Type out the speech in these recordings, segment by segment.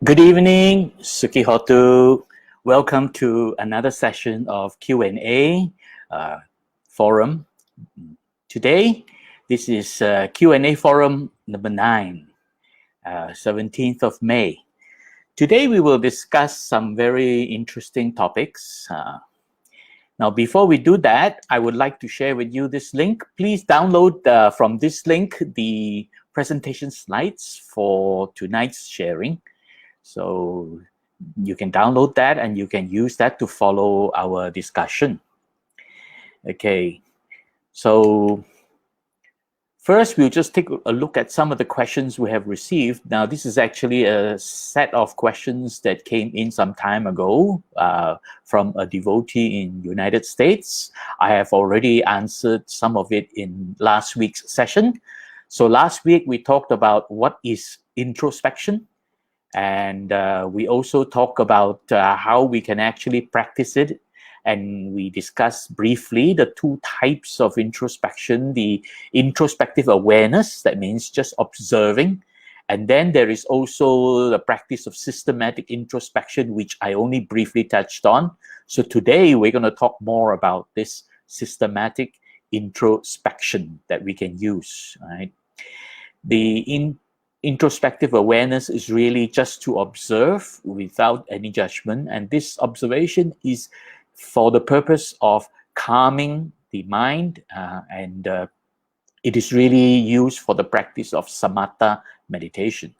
Good evening, Suki Hotu. Welcome to another session of Q&A forum. Today, this is Q&A forum number 9, 17th of May. Today, we will discuss some very interesting topics. Now, before we do that, I would like to share with you this link. Please download from this link the presentation slides for tonight's sharing. So you can download that and you can use that to follow our discussion. Okay, so first we'll just take a look at some of the questions we have received. Now this is actually a set of questions that came in some time ago from a devotee in United States. I have already answered some of it in last week's session. So last week we talked about what is introspection. And we also talk about how we can actually practice it. And we discussed briefly the two types of introspection, the introspective awareness, that means just observing. And then there is also the practice of systematic introspection, which I only briefly touched on. So today we're going to talk more about this systematic introspection that we can use, right? The introspective awareness is really just to observe without any judgment, and this observation is for the purpose of calming the mind, and it is really used for the practice of Samatha meditation.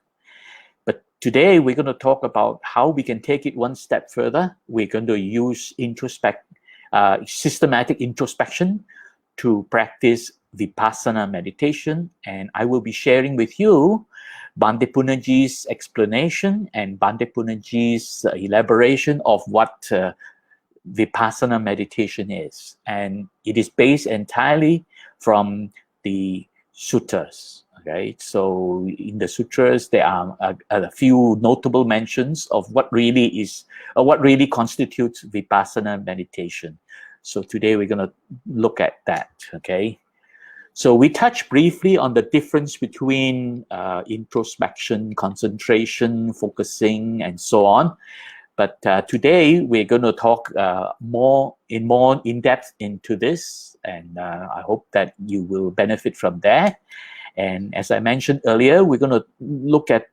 But today we're going to talk about how we can take it one step further. We're going to use systematic introspection to practice Vipassanā meditation, and I will be sharing with you Bhante Punnaji's explanation and Bhante Punnaji's elaboration of what Vipassanā meditation is. And it is based entirely from the sutras. Okay, so in the sutras there are a few notable mentions of what really constitutes Vipassanā meditation. So today we're going to look at that. Okay. So we touched briefly on the difference between introspection, concentration, focusing, and so on. But today we're going to talk more in depth into this, and I hope that you will benefit from that. And as I mentioned earlier, we're going to look at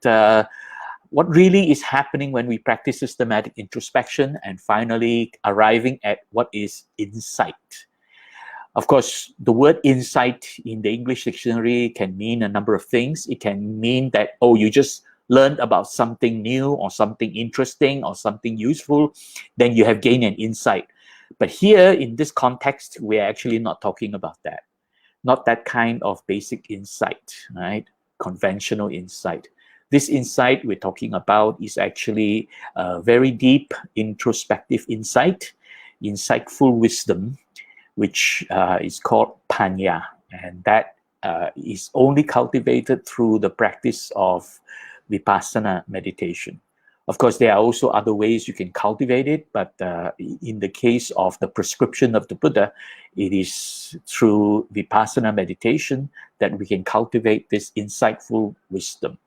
what really is happening when we practice systematic introspection, and finally arriving at what is insight. Of course, the word insight in the English dictionary can mean a number of things. It can mean that, oh, you just learned about something new or something interesting or something useful, then you have gained an insight. But here in this context, we're actually not talking about that. Not that kind of basic insight, right? Conventional insight. This insight we're talking about is actually a very deep introspective insight, insightful wisdom, which is called panya, and that is only cultivated through the practice of Vipassanā meditation. Of course, there are also other ways you can cultivate it, but in the case of the prescription of the Buddha, it is through Vipassanā meditation that we can cultivate this insightful wisdom.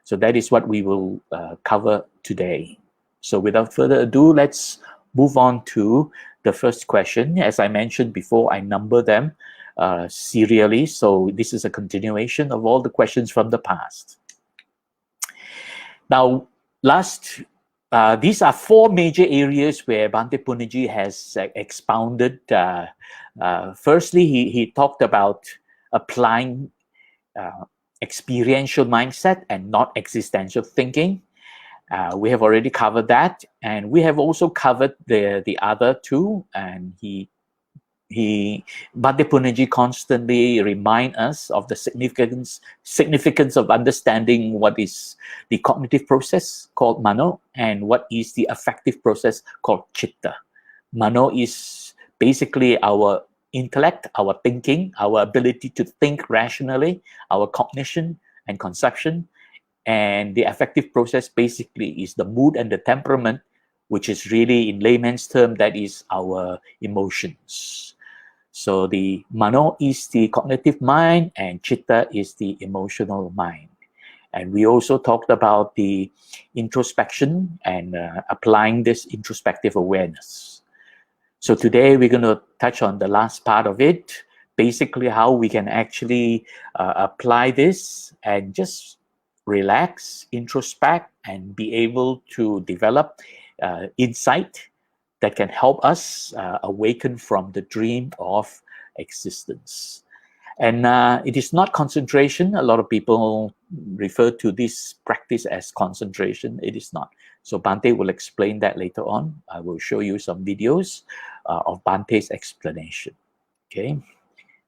So that is what we will cover today. So without further ado, let's move on to the first question. As I mentioned before, I number them serially. So this is a continuation of all the questions from the past. Now, these are four major areas where Bhante Punnaji has expounded. Firstly, he talked about applying experiential mindset and not existential thinking. We have already covered that, and we have also covered the other two. And Bhante Punnaji constantly remind us of the significance of understanding what is the cognitive process called mano and what is the affective process called chitta. Mano is basically our intellect, our thinking, our ability to think rationally, our cognition and conception. And the affective process basically is the mood and the temperament, which is really, in layman's term, that is our emotions. So the mano is the cognitive mind and chitta is the emotional mind. And we also talked about the introspection and applying this introspective awareness. So today we're going to touch on the last part of it, basically how we can actually apply this and just relax, introspect, and be able to develop insight that can help us awaken from the dream of existence. And it is not concentration. A lot of people refer to this practice as concentration. It is not. So Bhante will explain that later on. I will show you some videos of Bhante's explanation. Okay.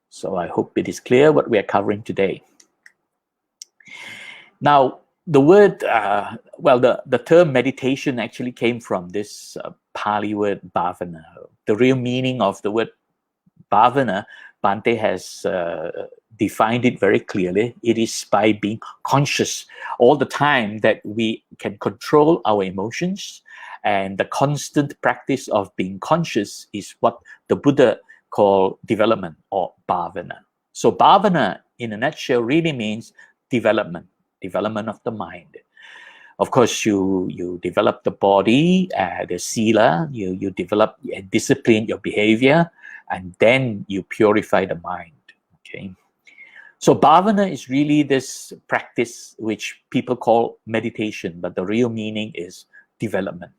So I hope it is clear what we are covering today. Now, the word, the term meditation actually came from this Pali word Bhāvanā. The real meaning of the word Bhāvanā, Bhante has defined it very clearly. It is by being conscious all the time that we can control our emotions, and the constant practice of being conscious is what the Buddha called development, or Bhāvanā. So Bhāvanā, in a nutshell, really means development of the mind. Of course, you develop the body, the sila, you develop and discipline your behavior, and then you purify the mind. Okay. So Bhāvanā is really this practice which people call meditation, but the real meaning is development.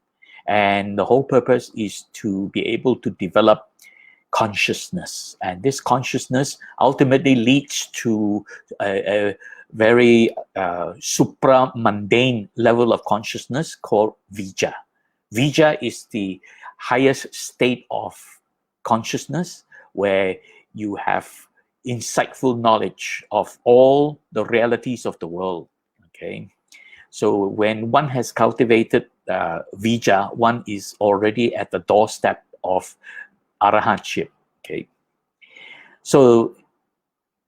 And the whole purpose is to be able to develop consciousness. And this consciousness ultimately leads to a very supra-mundane level of consciousness called vijja. Vijja is the highest state of consciousness where you have insightful knowledge of all the realities of the world. Okay, so when one has cultivated vijja, one is already at the doorstep of arahantship. Okay, so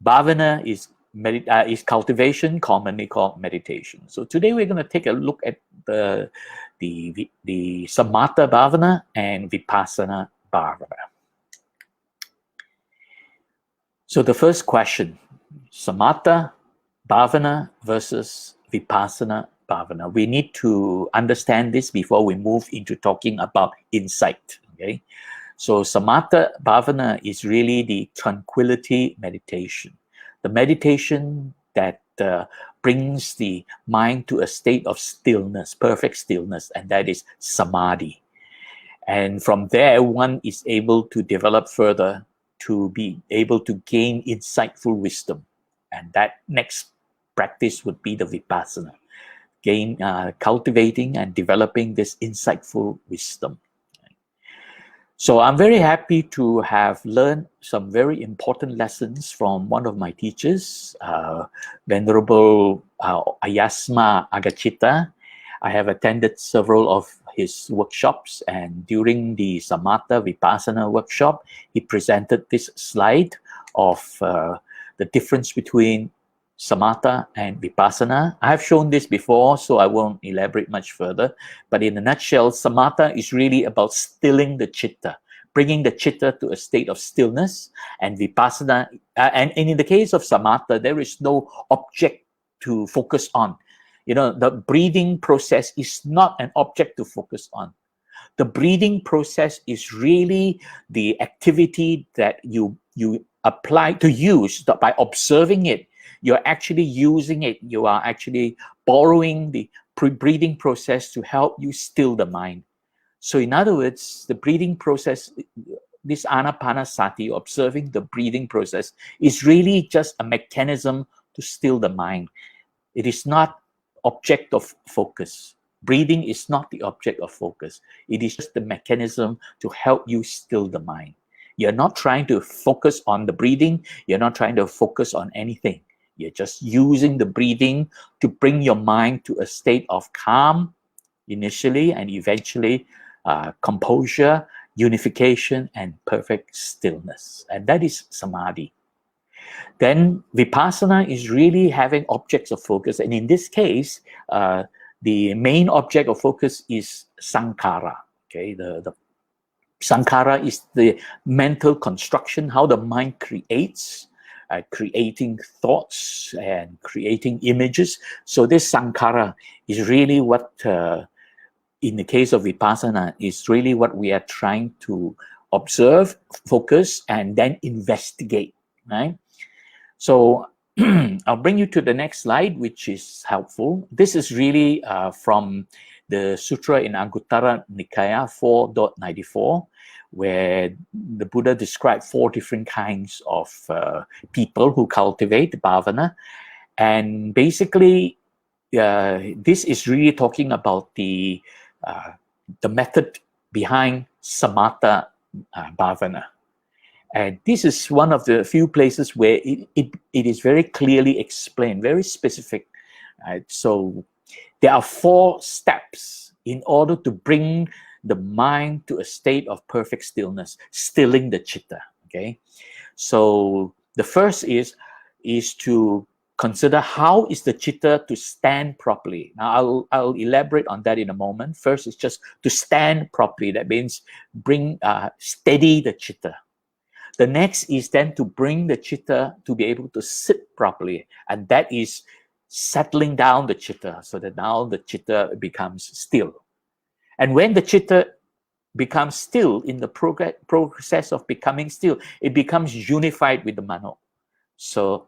Bhāvanā is cultivation, commonly called meditation. So today we're going to take a look at the Samatha Bhāvanā and Vipassanā Bhāvanā. So the first question, Samatha Bhāvanā versus Vipassanā Bhāvanā. We need to understand this before we move into talking about insight. Okay, so Samatha Bhāvanā is really the tranquility meditation. The meditation that brings the mind to a state of stillness, perfect stillness, and that is samadhi. And from there, one is able to develop further to be able to gain insightful wisdom. And that next practice would be the Vipassana, cultivating and developing this insightful wisdom. So I'm very happy to have learned some very important lessons from one of my teachers, Venerable Ayasma Agachita. I have attended several of his workshops, and during the Samatha Vipassana workshop, he presented this slide of the difference between Samatha and Vipassana. I have shown this before, so I won't elaborate much further. But in a nutshell, Samatha is really about stilling the chitta, bringing the chitta to a state of stillness. And Vipassana, and in the case of Samatha, there is no object to focus on. You know, the breathing process is not an object to focus on. The breathing process is really the activity that you apply to use by observing it. You're actually using it. You are actually borrowing the breathing process to help you still the mind. So in other words, the breathing process, this anapanasati, observing the breathing process, is really just a mechanism to still the mind. It is not object of focus. Breathing is not the object of focus. It is just the mechanism to help you still the mind. You're not trying to focus on the breathing. You're not trying to focus on anything. You're just using the breathing to bring your mind to a state of calm initially, and eventually composure, unification, and perfect stillness. And that is samadhi. Then Vipassana is really having objects of focus. And in this case, the main object of focus is sankhara. Okay, the sankhara is the mental construction, how the mind creates creating thoughts and creating images. So this sankhara is really what, in the case of Vipassana, is really what we are trying to observe, focus, and then investigate, right? So I'll bring you to the next slide, which is helpful. This is really from the sutra in Anguttara Nikaya 4.94, where the Buddha described 4 different kinds of people who cultivate bhavana. And basically, this is really talking about the method behind Samatha Bhāvanā. And this is one of the few places where it is very clearly explained, very specific. So there are 4 steps in order to bring the mind to a state of perfect stillness, stilling the chitta. Okay, so the first is to consider how is the chitta to stand properly. Now I'll elaborate on that in a moment. First is just to stand properly. That means bring steady the chitta. The next is then to bring the chitta to be able to sit properly, and that is settling down the chitta so that now the chitta becomes still. And when the chitta becomes still, in the process of becoming still, it becomes unified with the mano. So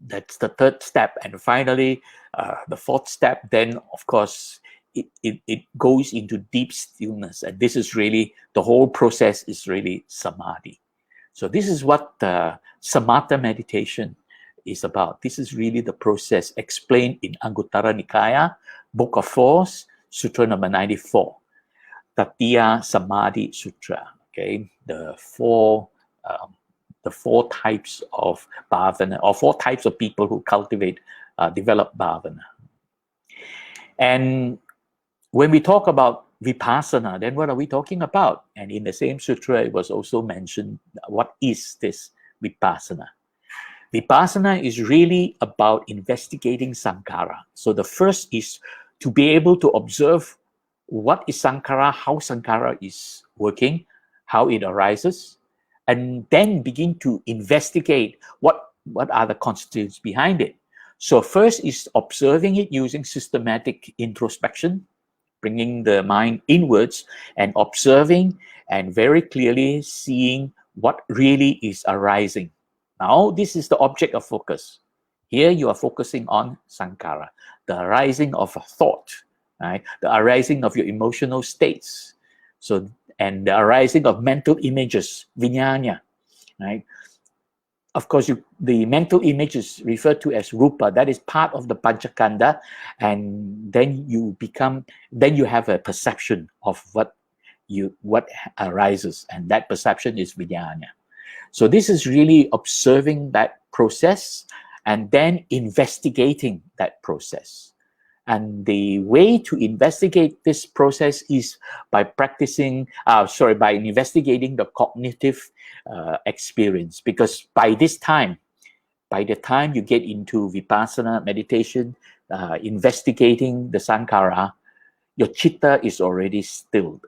that's the 3rd step. And finally, the 4th step, then of course, it goes into deep stillness. And this is really, the whole process is really samadhi. So this is what Samatha meditation is about. This is really the process explained in Anguttara Nikaya, Book of Force, Sutra number 94, Tatiya Samadhi Sutra. Okay, the 4 types of bhavana, or 4 types of people who cultivate, develop bhavana. And when we talk about Vipassana, then what are we talking about? And in the same sutra, it was also mentioned, what is this Vipassana? Vipassana is really about investigating sankhara. So the first is to be able to observe what is sankhara, how sankhara is working, how it arises, and then begin to investigate what are the constituents behind it. So first is observing it using systematic introspection, bringing the mind inwards and observing and very clearly seeing what really is arising. Now, this is the object of focus. Here you are focusing on sankhara, the arising of a thought, right? The arising of your emotional states. So, and the arising of mental images, vijnana, right? Of course, the mental images referred to as rupa, that is part of the panchakanda, and then you have a perception of what arises, and that perception is vijnana. So this is really observing that process and then investigating that process. And the way to investigate this process is by by investigating the cognitive experience. Because by the time you get into Vipassana meditation, investigating the sankhara, your chitta is already stilled.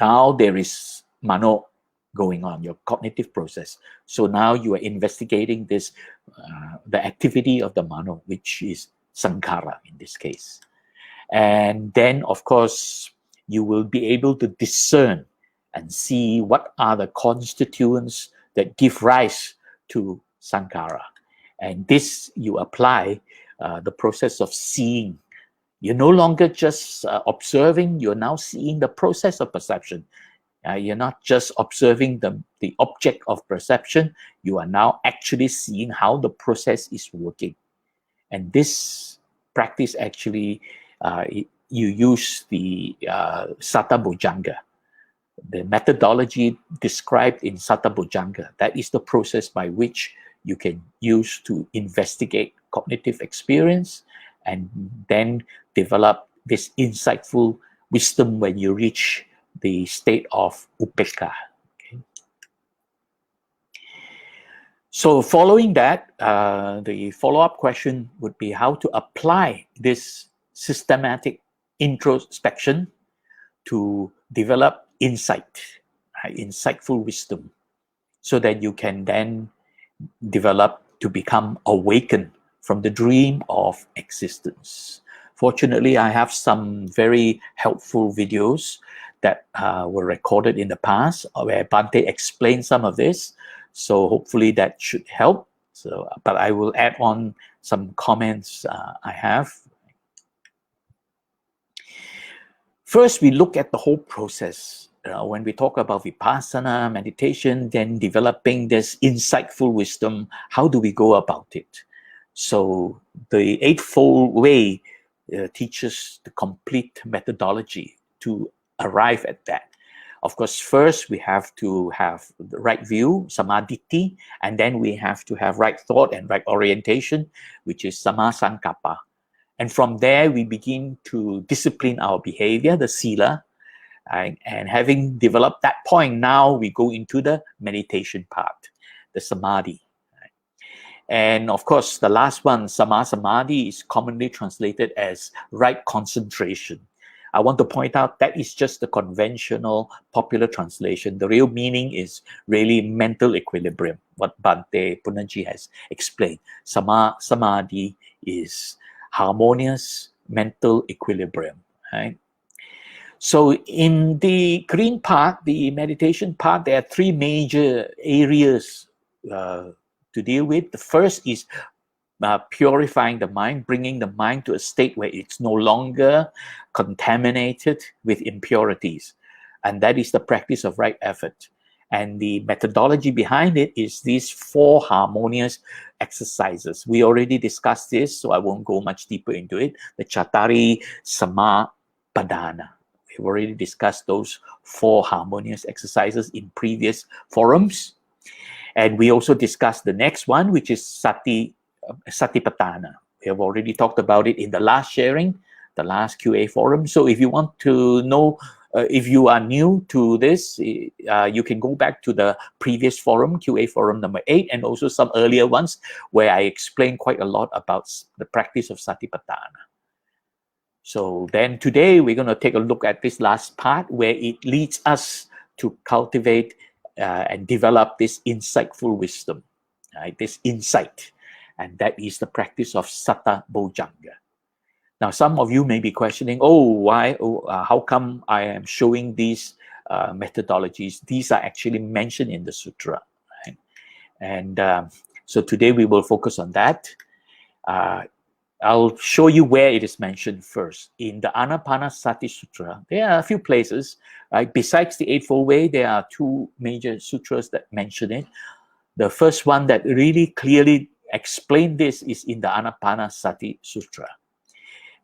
Now there is mano going on, your cognitive process. So now you are investigating this, the activity of the mano, which is sankhara in this case. And then, of course, you will be able to discern and see what are the constituents that give rise to sankhara. And this you apply the process of seeing. You're no longer just observing, you're now seeing the process of perception. You're not just observing the object of perception, you are now actually seeing how the process is working. And this practice actually, you use the Sattha Bojjhanga, the methodology described in Sattha Bojjhanga. That is the process by which you can use to investigate cognitive experience and then develop this insightful wisdom when you reach the state of upekkha. Okay. So following that, the follow-up question would be how to apply this systematic introspection to develop insight, insightful wisdom, so that you can then develop to become awakened from the dream of existence. Fortunately, I have some very helpful videos that were recorded in the past where Bhante explained some of this. So hopefully that should help. So, but I will add on some comments I have. First, we look at the whole process. When we talk about Vipassana, meditation, then developing this insightful wisdom, how do we go about it? So the Eightfold Way teaches the complete methodology to arrive at that. Of course, first we have to have the right view, samadhi, and then we have to have right thought and right orientation, which is sammasankappa. And from there, we begin to discipline our behavior, the sila. And having developed that point, now we go into the meditation part, the samadhi. And of course, the last one, samadhi, is commonly translated as right concentration. I want to point out that is just the conventional popular translation. The real meaning is really mental equilibrium, what Bhante Punnaji has explained. Samadhi is harmonious mental equilibrium, right? So in the green part, the meditation part, there are three major areas to deal with. The first is purifying the mind, bringing the mind to a state where it's no longer contaminated with impurities. And that is the practice of right effort. And the methodology behind it is these 4 harmonious exercises. We already discussed this, so I won't go much deeper into it. The Chattari Samapadana. We've already discussed those 4 harmonious exercises in previous forums. And we also discussed the next one, which is Satipatthana. We have already talked about it in the last sharing, the last QA forum. So if you want to know, if you are new to this, you can go back to the previous forum, QA forum number 8, and also some earlier ones where I explained quite a lot about the practice of Satipatthana. So then today we're going to take a look at this last part where it leads us to cultivate and develop this insightful wisdom, right? This insight. And that is the practice of Satta Bojjhanga. Now, some of you may be questioning, how come I am showing these methodologies? These are actually mentioned in the sutra, right? And so today we will focus on that. I'll show you where it is mentioned first. In the Anapanasati Sutra, there are a few places, right? Besides the Eightfold Way, there are 2 major sutras that mention it. The first one that really clearly explained this is in the Anapanasati Sutra,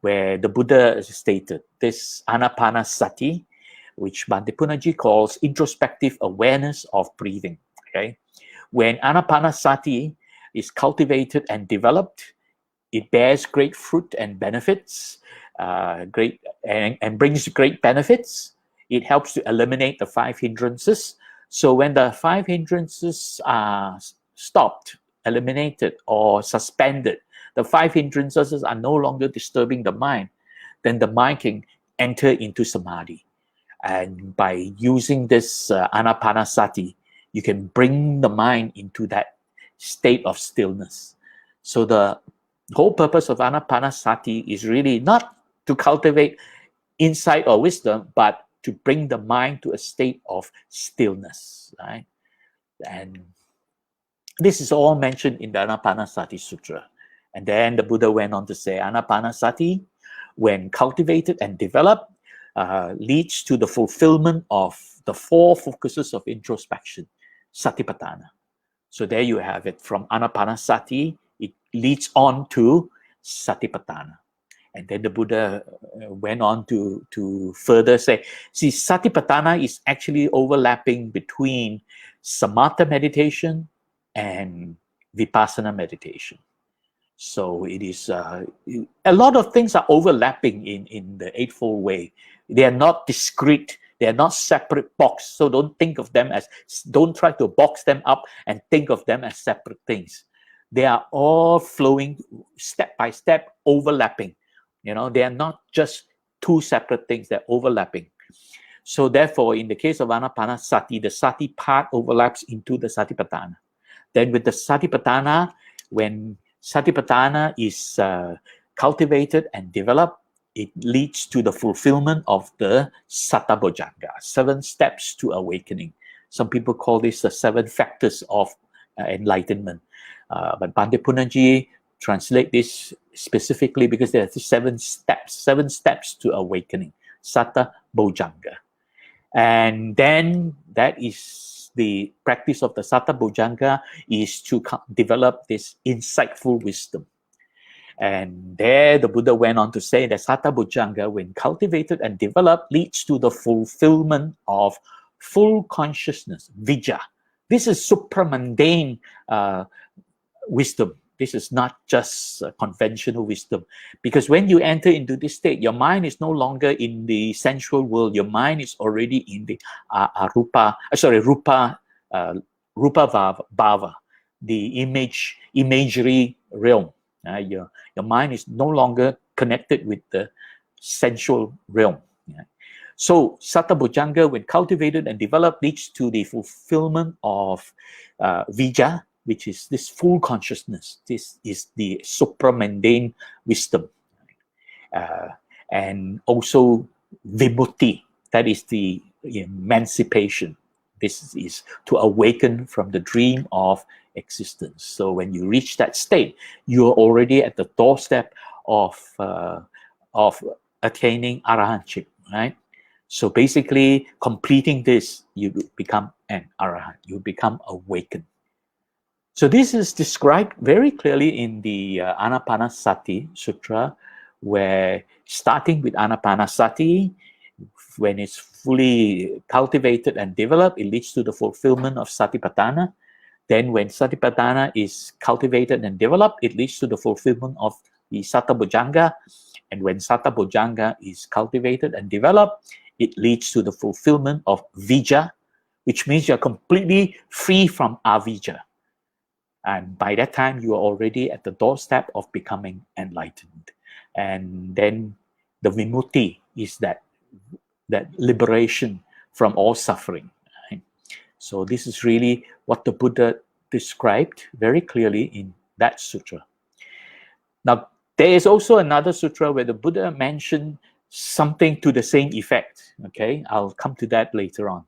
where the Buddha stated this Anapanasati, which Bhante Punnaji calls introspective awareness of breathing. Okay, when Anapanasati is cultivated and developed, it bears great fruit and benefits, and brings great benefits. It helps to eliminate the 5 hindrances. So when the 5 hindrances are stopped, eliminated, or suspended, the 5 hindrances are no longer disturbing the mind, then the mind can enter into samadhi. And by using this anapanasati, you can bring the mind into that state of stillness. So the whole purpose of anapanasati is really not to cultivate insight or wisdom, but to bring the mind to a state of stillness, right? And this is all mentioned in the Anapanasati Sutra. And then the Buddha went on to say, Anapanasati, when cultivated and developed, leads to the fulfillment of the 4 focuses of introspection, Satipatthana. So there you have it. From Anapanasati, it leads on to Satipatthana. And then the Buddha went on to further say, see, Satipatthana is actually overlapping between Samatha meditation and Vipassana meditation. So it is, a lot of things are overlapping in the Eightfold Way. They are not discrete. They are not separate boxes. So don't try to box them up and think of them as separate things. They are all flowing step by step, overlapping. You know, they are not just 2 separate things, they're overlapping. So therefore, in the case of Anapanasati, the sati part overlaps into the Satipatthana. Then with the Satipatthana, when Satipatthana is cultivated and developed, it leads to the fulfillment of the Sattabojjhanga, 7 steps to awakening. Some people call this the 7 factors of enlightenment. But Bhante Punnaji translate this specifically because there are 7 steps to awakening, Sattabojjhanga. And then that is the practice of the Sattabojjhanga, is to develop this insightful wisdom. And there the Buddha went on to say that Sattabojjhanga, when cultivated and developed, leads to the fulfillment of full consciousness, vijja. This is supramundane wisdom. This is not just conventional wisdom. Because when you enter into this state, your mind is no longer in the sensual world. Your mind is already in the rupa bhava, the imagery realm. Your mind is no longer connected with the sensual realm. So Sattabojjhanga, when cultivated and developed, leads to the fulfillment of vijja, which is this full consciousness. This is the supramundane wisdom. And also vimutti, that is the emancipation. This is to awaken from the dream of existence. So when you reach that state, you are already at the doorstep of attaining arahantship, right? So basically, completing this, you become an arahant. You become awakened. So this is described very clearly in the Anapanasati Sutra, where starting with Anapanasati, when it's fully cultivated and developed, it leads to the fulfillment of Satipatthana. Then when Satipatthana is cultivated and developed, it leads to the fulfillment of the Sattabojjhanga. And when Sattabojjhanga is cultivated and developed, it leads to the fulfillment of vijja, which means you're completely free from avijja. And by that time, you are already at the doorstep of becoming enlightened. And then the vimutti is that liberation from all suffering. Right? So this is really what the Buddha described very clearly in that sutra. Now, there is also another sutra where the Buddha mentioned something to the same effect. Okay, I'll come to that later on.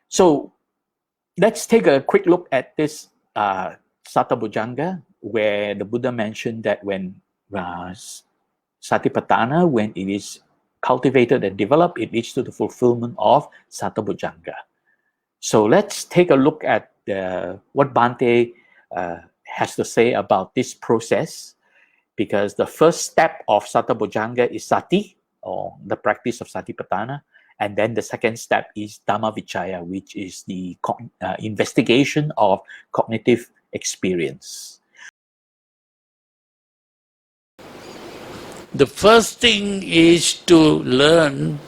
So let's take a quick look at this Sattabojjhanga, where the Buddha mentioned that when Satipatthana, when it is cultivated and developed, it leads to the fulfillment of Sattabojjhanga. So let's take a look at what Bhante has to say about this process, because the first step of Sattabojjhanga is sati, or the practice of Satipatthana, and then the second step is Dhammavichaya, which is the investigation of cognitive experience. The first thing is to learn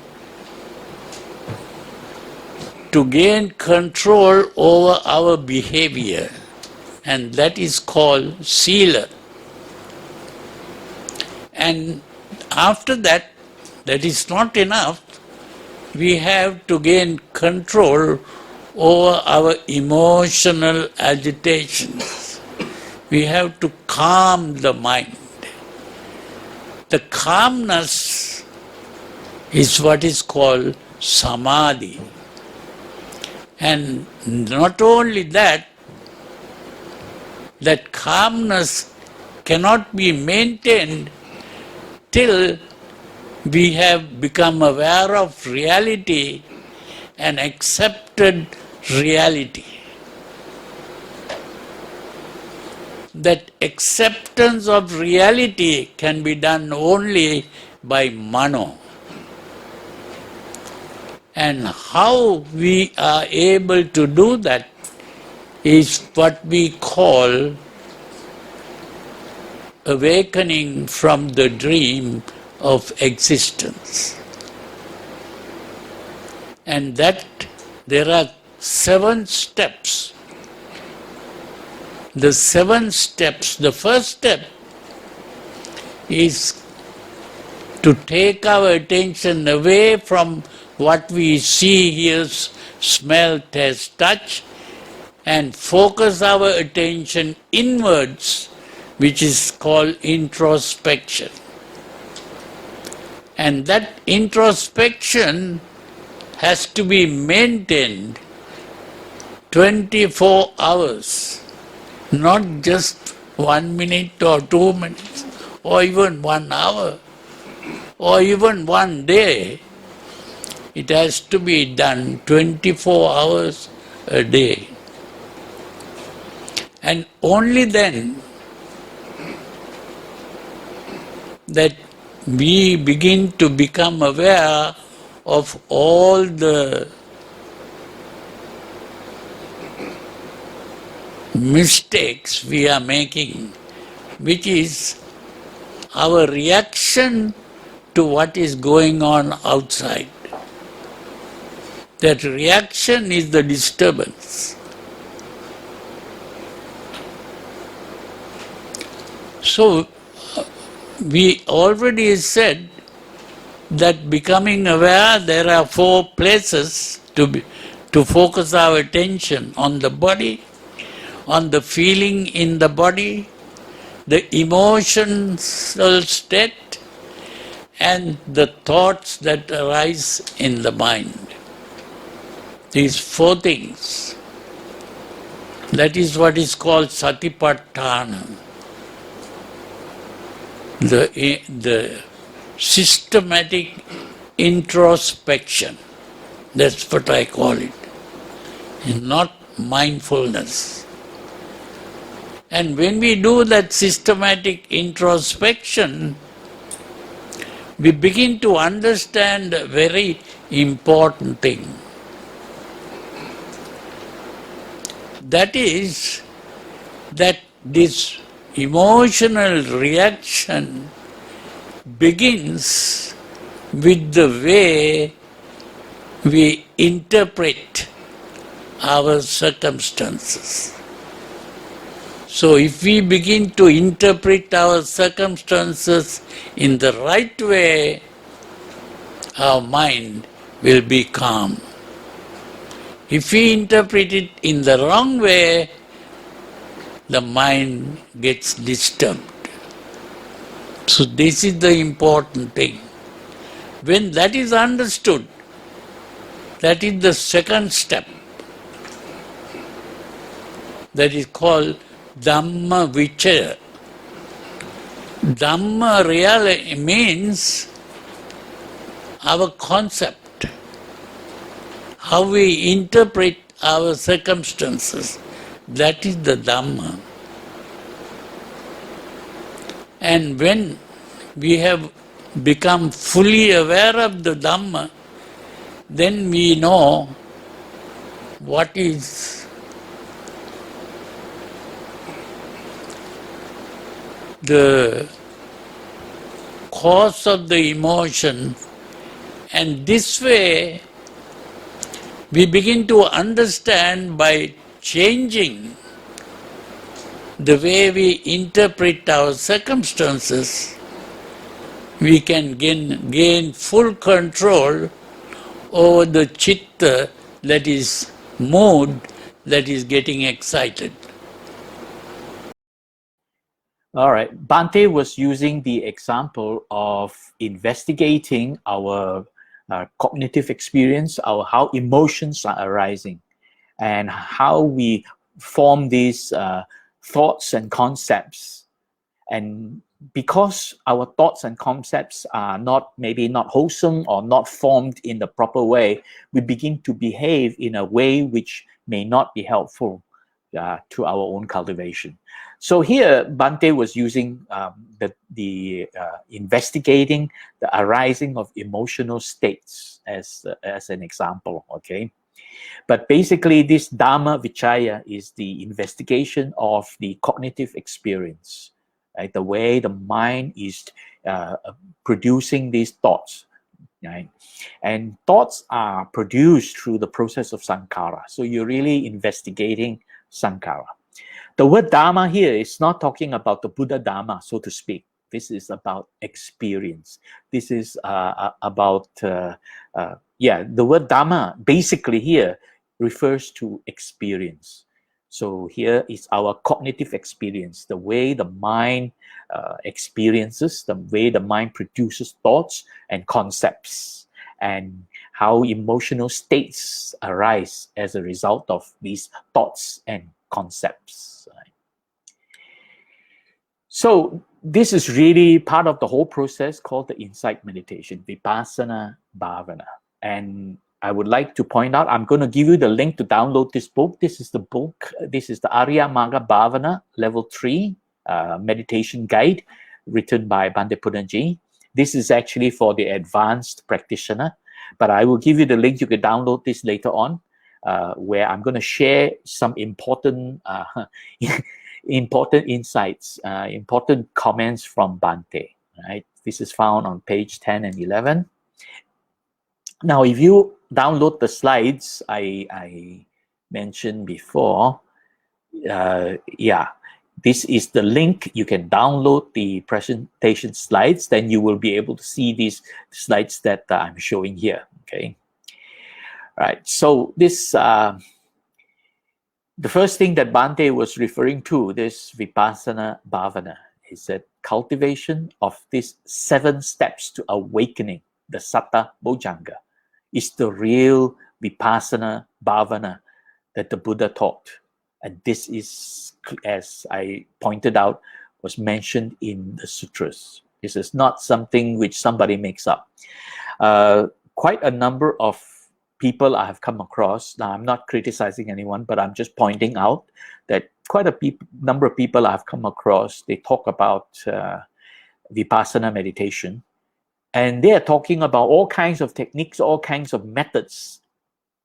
to gain control over our behavior, and that is called sila. And after that, that is not enough. We have to gain control over our emotional agitations. We have to calm the mind. The calmness is what is called samadhi. And not only that, that calmness cannot be maintained till we have become aware of reality and accepted reality. That acceptance of reality can be done only by mano. And how we are able to do that is what we call awakening from the dream of existence. And that there are 7 steps. The 7 steps, the first step is to take our attention away from what we see, hear, smell, taste, touch, and focus our attention inwards, which is called introspection. And that introspection has to be maintained 24 hours, not just 1 minute or 2 minutes, or even 1 hour, or even 1 day. It has to be done 24 hours a day. And only then that we begin to become aware of all the mistakes we are making, which is our reaction to what is going on outside. That reaction is the disturbance. So, we already said that becoming aware, there are 4 places to focus our attention: on the body, on the feeling in the body, the emotional state, and the thoughts that arise in the mind. These 4 things. That is what is called satipatthana. The systematic introspection. That's what I call it. Not mindfulness. And when we do that systematic introspection, we begin to understand a very important thing. That is, that this emotional reaction begins with the way we interpret our circumstances. So if we begin to interpret our circumstances in the right way, our mind will be calm. If we interpret it in the wrong way, the mind gets disturbed. So this is the important thing. When that is understood, that is the second step. That is called Dhamma Vichaya. Dhamma really means our concept, how we interpret our circumstances. That is the Dhamma. And when we have become fully aware of the Dhamma, then we know what is the cause of the emotion, and this way we begin to understand by changing the way we interpret our circumstances, we can gain full control over the chitta, that is mood, that is getting excited. All right. Bhante was using the example of investigating our cognitive experience, how emotions are arising, and how we form these thoughts and concepts. And because our thoughts and concepts are maybe not wholesome or not formed in the proper way, we begin to behave in a way which may not be helpful to our own cultivation. So here, Bhante was using the investigating the arising of emotional states as an example, okay? But basically, this Dhamma Vichaya is the investigation of the cognitive experience, right? The way the mind is producing these thoughts, right? And thoughts are produced through the process of sankhara. So you're really investigating sankhara. The word Dhamma here is not talking about the Buddha Dhamma, so to speak. This is about experience. This is about, the word Dhamma basically here refers to experience. So here is our cognitive experience, the way the mind experiences, the way the mind produces thoughts and concepts, and how emotional states arise as a result of these thoughts and concepts. So this is really part of the whole process called the insight meditation, Vipassanā Bhāvanā. And I would like to point out, I'm going to give you the link to download this book. This is the book. This is the Arya Magga Bhāvanā Level 3 meditation guide written by Bhante Punnaji. This is actually for the advanced practitioner, but I will give you the link. You can download this later on, where I'm going to share some important important insights, important comments from Bhante. Right? This is found on page 10 and 11. Now, if you download the slides I mentioned before, this is the link. You can download the presentation slides, then you will be able to see these slides that I'm showing here. Okay. Right. So this, the first thing that Bhante was referring to, this Vipassanā Bhāvanā, is that cultivation of these 7 steps to awakening, the Sattha Bojjhanga, is the real Vipassanā Bhāvanā that the Buddha taught. And this is, as I pointed out, was mentioned in the sutras. This is not something which somebody makes up. Quite a number of people I have come across, now I'm not criticizing anyone, but I'm just pointing out that quite a number of people I've come across, they talk about Vipassana meditation, and they are talking about all kinds of techniques, all kinds of methods.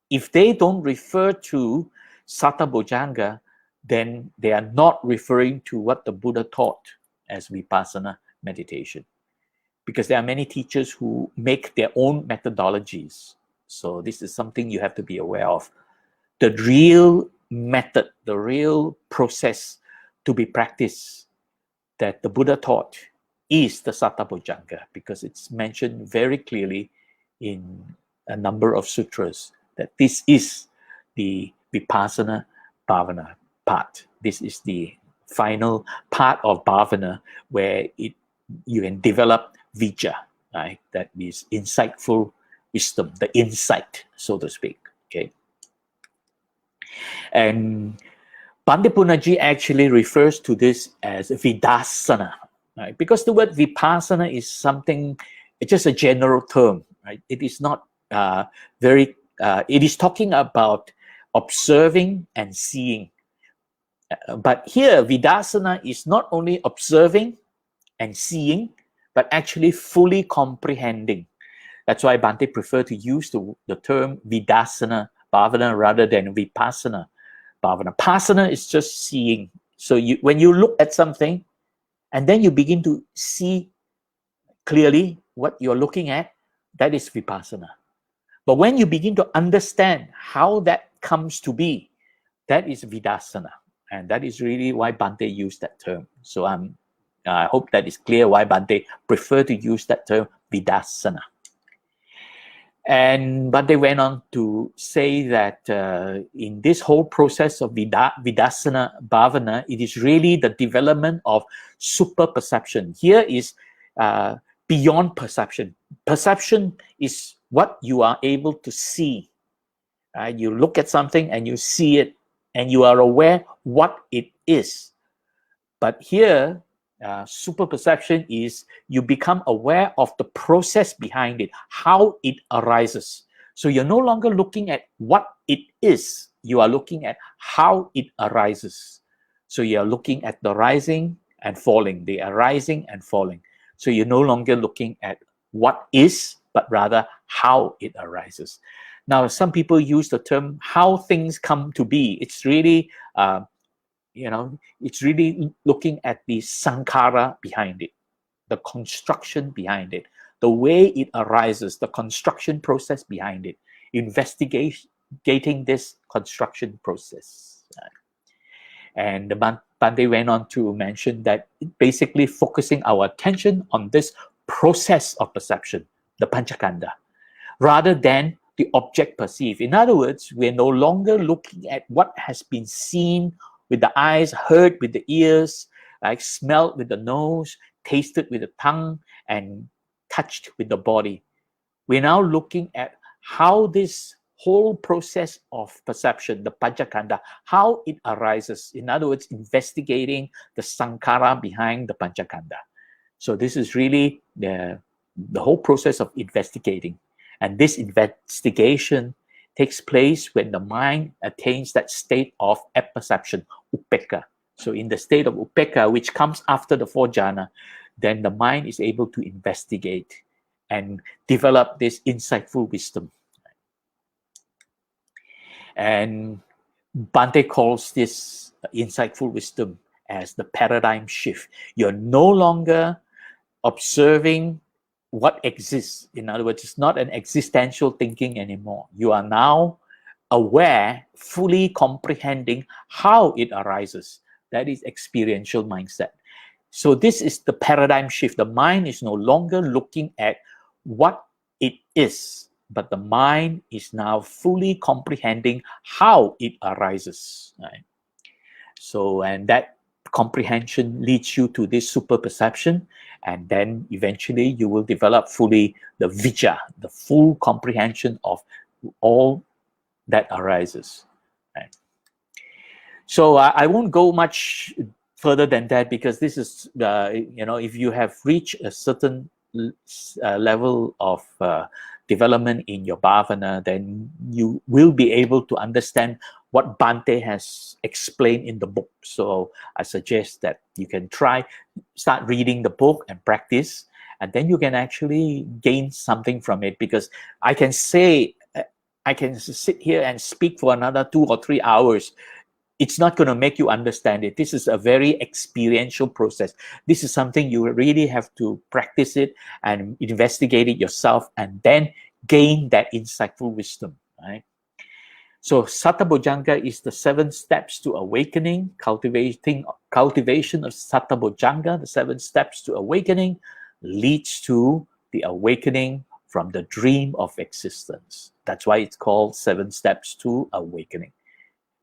If they don't refer to Sattha Bojjhanga, then they are not referring to what the Buddha taught as Vipassana meditation. Because there are many teachers who make their own methodologies. So this is something you have to be aware of. The real method, the real process to be practiced that the Buddha taught is the Sattha Bojjhanga, because it's mentioned very clearly in a number of sutras that this is the Vipassanā Bhāvanā part. This is the final part of Bhāvanā where you can develop vijja, right? That is insightful wisdom, the insight, so to speak. Okay. And Bhante Punnaji actually refers to this as vidassana, right? Because the word vipassana is something, it's just a general term, right? It is not it is talking about observing and seeing. But here, vidassana is not only observing and seeing, but actually fully comprehending. That's why Bhante preferred to use the term vidassana bhavana rather than vipassana bhavana. Passana is just seeing. So when you look at something and then you begin to see clearly what you're looking at, that is vipassana. But when you begin to understand how that comes to be, that is vidassana. And that is really why Bhante used that term. So I hope that is clear why Bhante preferred to use that term vidassana. And Bhante went on to say that in this whole process of vidassana bhavana, it is really the development of super perception. Here is beyond perception. Perception is what you are able to see. Right? You look at something and you see it, and you are aware what it is. But here, super perception is you become aware of the process behind it, how it arises. So you're no longer looking at what it is, you are looking at how it arises. So you're looking at the rising and falling, the arising and falling. So you're no longer looking at what is, but rather how it arises. Now, some people use the term how things come to be. It's really it's really looking at the sankhara behind it, the construction behind it, the way it arises, the construction process behind it, investigating this construction process. And Bhante went on to mention that basically focusing our attention on this process of perception, the panchakanda, rather than the object perceived. In other words, we're no longer looking at what has been seen with the eyes, heard with the ears, like smelled with the nose, tasted with the tongue, and touched with the body. We're now looking at how this whole process of perception, the Panchakanda, how it arises. In other words, investigating the Sankara behind the Panchakanda. So this is really the whole process of investigating. And this investigation takes place when the mind attains that state of apperception, upekkha. So in the state of upekkha, which comes after the four jhana, then the mind is able to investigate and develop this insightful wisdom. And Bhante calls this insightful wisdom as the paradigm shift. You're no longer observing what exists. In other words, it's not an existential thinking anymore. You are now aware, fully comprehending how it arises. That is experiential mindset. So this is the paradigm shift. The mind is no longer looking at what it is, but the mind is now fully comprehending how it arises. Right? So, and that comprehension leads you to this super perception, and then eventually you will develop fully the vijja, the full comprehension of all that arises. Right? So I won't go much further than that, because this is, if you have reached a certain level of development in your bhavana, then you will be able to understand what Bhante has explained in the book. So I suggest that you can start reading the book and practice, and then you can actually gain something from it. Because I can sit here and speak for another 2 or 3 hours. It's not going to make you understand it. This is a very experiential process. This is something you really have to practice it and investigate it yourself, and then gain that insightful wisdom. Right? So Sattva-bojjhanga is the 7 steps to awakening. Cultivation of Sattva-bojjhanga, the 7 steps to awakening, leads to the awakening from the dream of existence. That's why it's called 7 steps to awakening.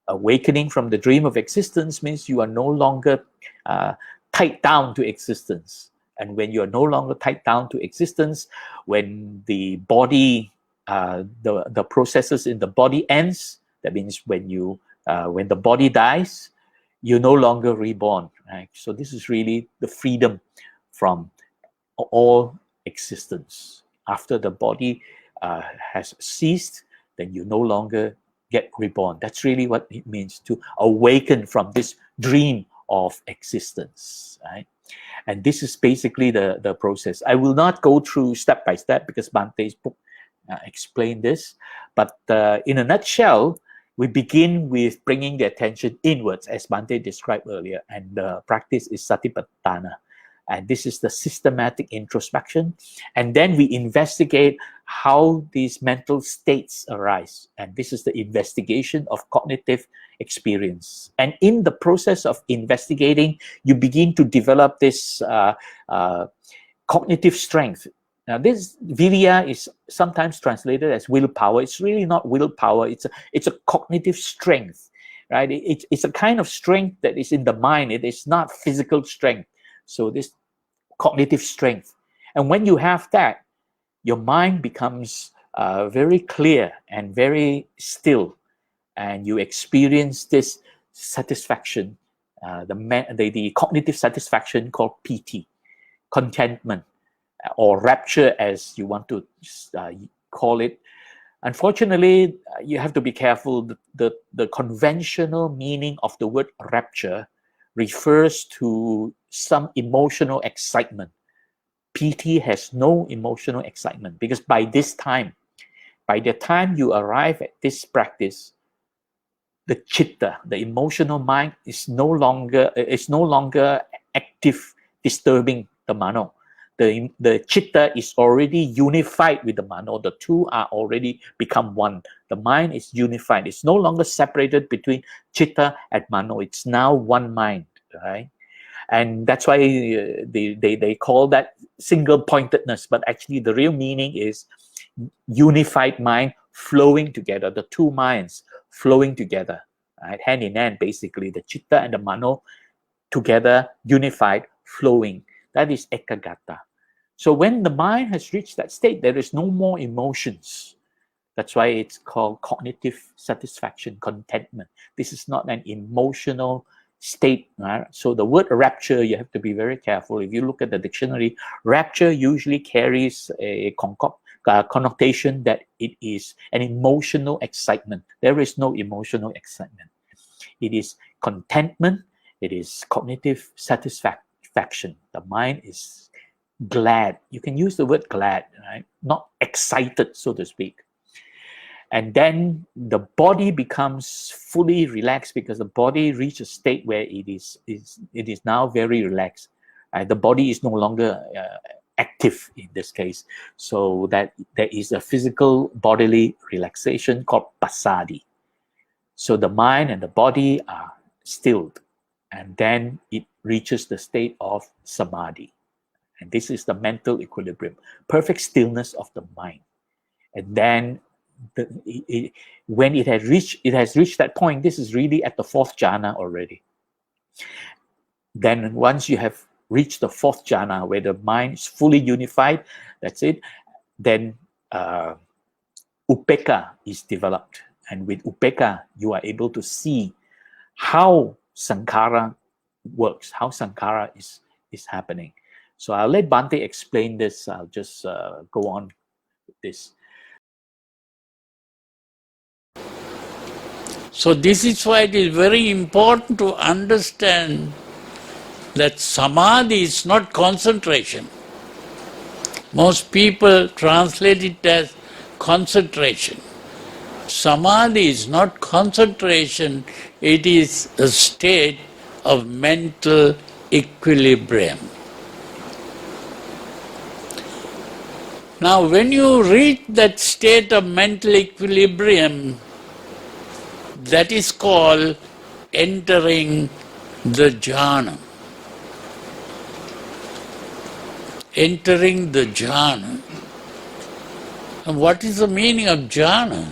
Awakening from the dream of existence means you are no longer tied down to existence. And when you are no longer tied down to existence, when the body, the processes in the body ends, that means when the body dies, you're no longer reborn. Right? So this is really the freedom from all existence. After the body has ceased, then you no longer get reborn. That's really what it means to awaken from this dream of existence. Right? And this is basically the process. I will not go through step by step, because Bhante's book explained this. But in a nutshell, we begin with bringing the attention inwards, as Bhante described earlier, and the practice is satipatthana. And this is the systematic introspection. And then we investigate how these mental states arise. And this is the investigation of cognitive experience. And in the process of investigating, you begin to develop this cognitive strength. Now, this virya is sometimes translated as willpower. It's really not willpower. It's a cognitive strength, right? It's a kind of strength that is in the mind. It is not physical strength. So this cognitive strength. And when you have that, your mind becomes very clear and very still. And you experience this satisfaction, the cognitive satisfaction called piti, contentment, or rapture, as you want to call it. Unfortunately, you have to be careful. The conventional meaning of the word rapture refers to some emotional excitement. PT has no emotional excitement, because by the time you arrive at this practice, the chitta, the emotional mind, is no longer active, disturbing the mano. The chitta is already unified with the mano. The two are already become one. The mind is unified. It's no longer separated between chitta and mano. It's now one mind, right? And that's why they call that single pointedness. But actually, the real meaning is unified mind, flowing together, the two minds flowing together, right? Hand in hand, basically, the chitta and the mano together, unified, flowing. That is ekagata. So when the mind has reached that state, there is no more emotions. That's why it's called cognitive satisfaction, contentment. This is not an emotional state, right? So the word rapture, you have to be very careful. If you look at the dictionary, rapture usually carries a connotation that it is an emotional excitement. There is no emotional excitement. It is contentment. It is cognitive satisfaction. The mind is glad. You can use the word glad, right? Not excited, so to speak. And then the body becomes fully relaxed because the body reaches a state where it is now very relaxed. The body is no longer active in this case. So that there is a physical bodily relaxation called passaddhi. So the mind and the body are stilled. And then it reaches the state of samadhi. And this is the mental equilibrium, perfect stillness of the mind. And then when it has reached that point, this is really at the fourth jhana already. Then once you have reached the fourth jhana, where the mind is fully unified, that's it, then upekkha is developed. And with upekkha, you are able to see how sankhara works, how sankhara is happening. So I'll let Bhante explain this. I'll just go on with this. So this is why it is very important to understand that samadhi is not concentration. Most people translate it as concentration. Samadhi is not concentration, it is a state of mental equilibrium. Now, when you reach that state of mental equilibrium, that is called entering the jhana. Entering the jhana. And what is the meaning of jhana?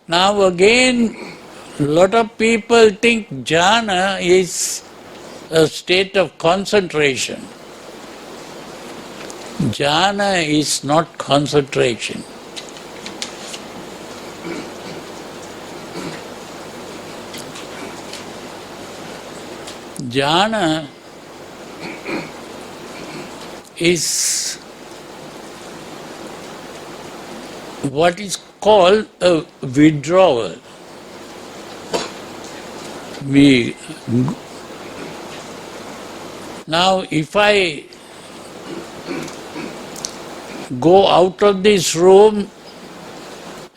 Now again, a lot of people think jhana is a state of concentration. Jhana is not concentration. Jhana is what is called a withdrawal. Now, if I go out of this room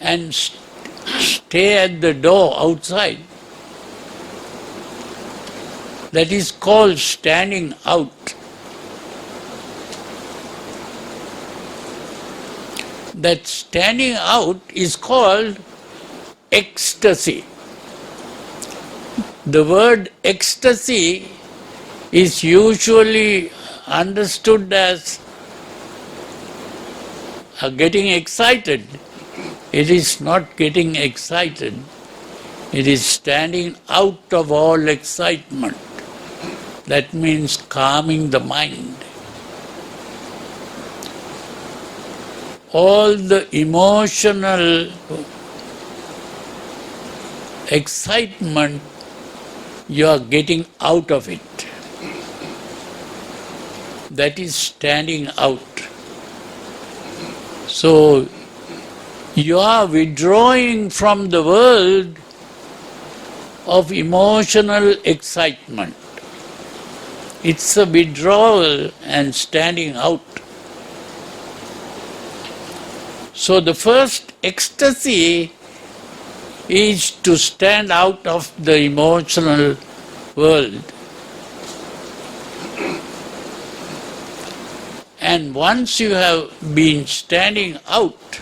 and stay at the door outside, that is called standing out. That standing out is called ecstasy. The word ecstasy is usually understood as getting excited. It is not getting excited. It is standing out of all excitement. That means calming the mind. All the emotional excitement, you are getting out of it. That is standing out. So, you are withdrawing from the world of emotional excitement. It's a withdrawal and standing out. So the first ecstasy is to stand out of the emotional world. And once you have been standing out,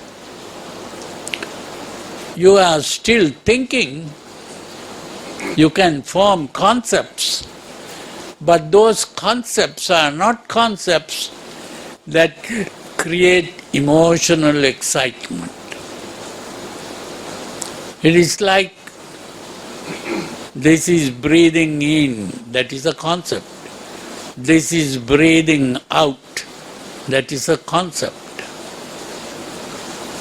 you are still thinking, you can form concepts, but those concepts are not concepts that create emotional excitement. It is like this is breathing in, that is a concept. This is breathing out, that is a concept.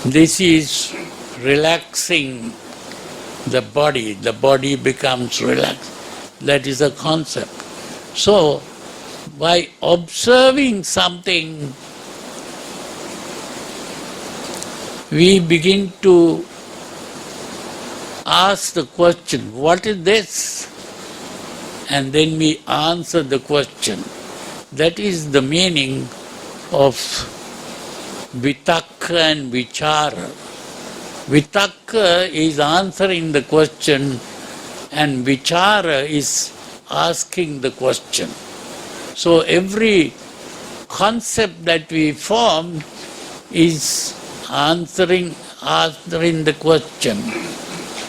This is relaxing the body becomes relaxed, that is a concept. So, by observing something, we begin to ask the question, what is this? And then we answer the question. That is the meaning of Vitakka and Vichara. Vitakka is answering the question and Vichara is asking the question. So every concept that we form is answering the question,